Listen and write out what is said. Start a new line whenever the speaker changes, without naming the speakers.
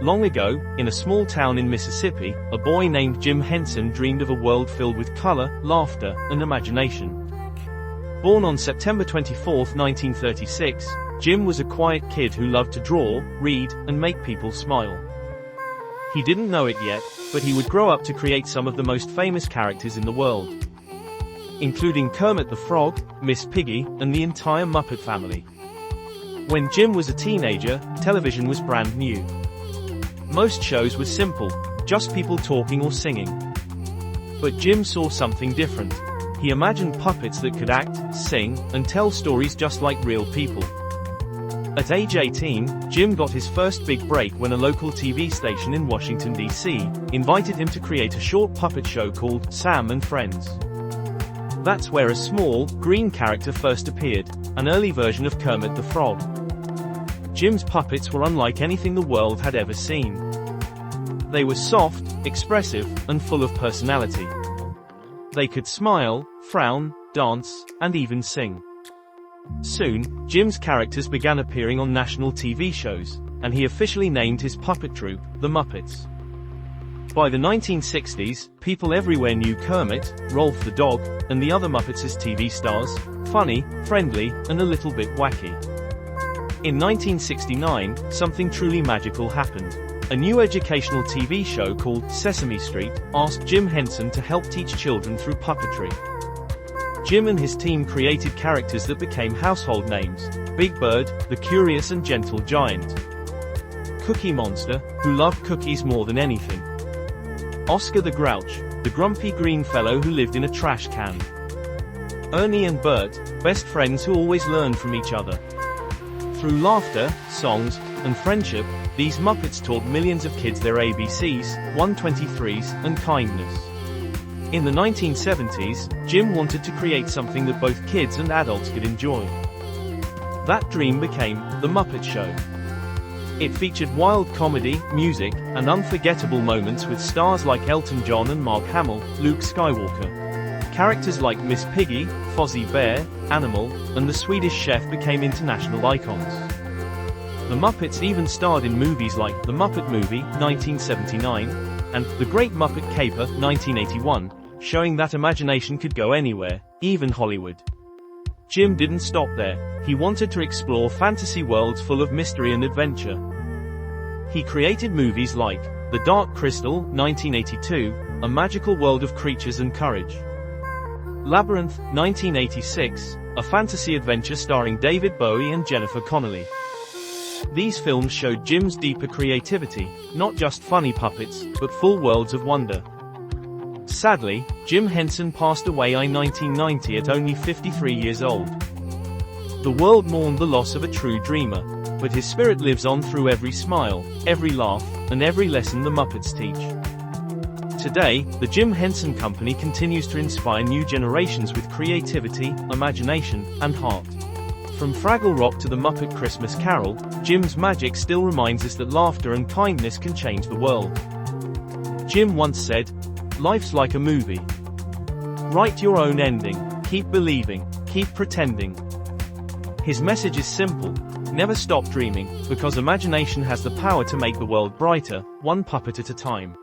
Long ago, in a small town in Mississippi, a boy named Jim Henson dreamed of a world filled with color, laughter, and imagination. Born on September 24, 1936, Jim was a quiet kid who loved to draw, read, and make people smile. He didn't know it yet, but he would grow up to create some of the most famous characters in the world, including Kermit the Frog, Miss Piggy, and the entire Muppet family. When Jim was a teenager, television was brand new. Most shows were simple, just people talking or singing. But Jim saw something different. He imagined puppets that could act, sing, and tell stories just like real people. At age 18, Jim got his first big break when a local TV station in Washington, D.C., invited him to create a short puppet show called Sam and Friends. That's where a small, green character first appeared, an early version of Kermit the Frog. Jim's puppets were unlike anything the world had ever seen. They were soft, expressive, and full of personality. They could smile, frown, dance, and even sing. Soon, Jim's characters began appearing on national TV shows, and he officially named his puppet troupe, the Muppets. By the 1960s, people everywhere knew Kermit, Rolf the dog, and the other Muppets as TV stars, funny, friendly, and a little bit wacky. In 1969, something truly magical happened. A new educational TV show called Sesame Street asked Jim Henson to help teach children through puppetry. Jim and his team created characters that became household names: Big Bird, the curious and gentle giant; Cookie Monster, who loved cookies more than anything; Oscar the Grouch, the grumpy green fellow who lived in a trash can; Ernie and Bert, best friends who always learned from each other. Through laughter, songs, and friendship, these Muppets taught millions of kids their ABCs, 123s, and kindness. In the 1970s, Jim wanted to create something that both kids and adults could enjoy. That dream became The Muppet Show. It featured wild comedy, music, and unforgettable moments with stars like Elton John and Mark Hamill, Luke Skywalker. Characters like Miss Piggy, Fozzie Bear, Animal, and the Swedish Chef became international icons. The Muppets even starred in movies like The Muppet Movie, 1979, and The Great Muppet Caper, 1981, showing that imagination could go anywhere, even Hollywood. Jim didn't stop there. He wanted to explore fantasy worlds full of mystery and adventure. He created movies like The Dark Crystal, 1982, a magical world of creatures and courage; Labyrinth, 1986, a fantasy adventure starring David Bowie and Jennifer Connelly. These films showed Jim's deeper creativity, not just funny puppets, but full worlds of wonder. Sadly, Jim Henson passed away in 1990 at only 53 years old. The world mourned the loss of a true dreamer, but his spirit lives on through every smile, every laugh, and every lesson the Muppets teach. Today, the Jim Henson Company continues to inspire new generations with creativity, imagination, and heart. From Fraggle Rock to the Muppet Christmas Carol, Jim's magic still reminds us that laughter and kindness can change the world. Jim once said, "Life's like a movie. Write your own ending, keep believing, keep pretending." His message is simple: never stop dreaming, because imagination has the power to make the world brighter, one puppet at a time.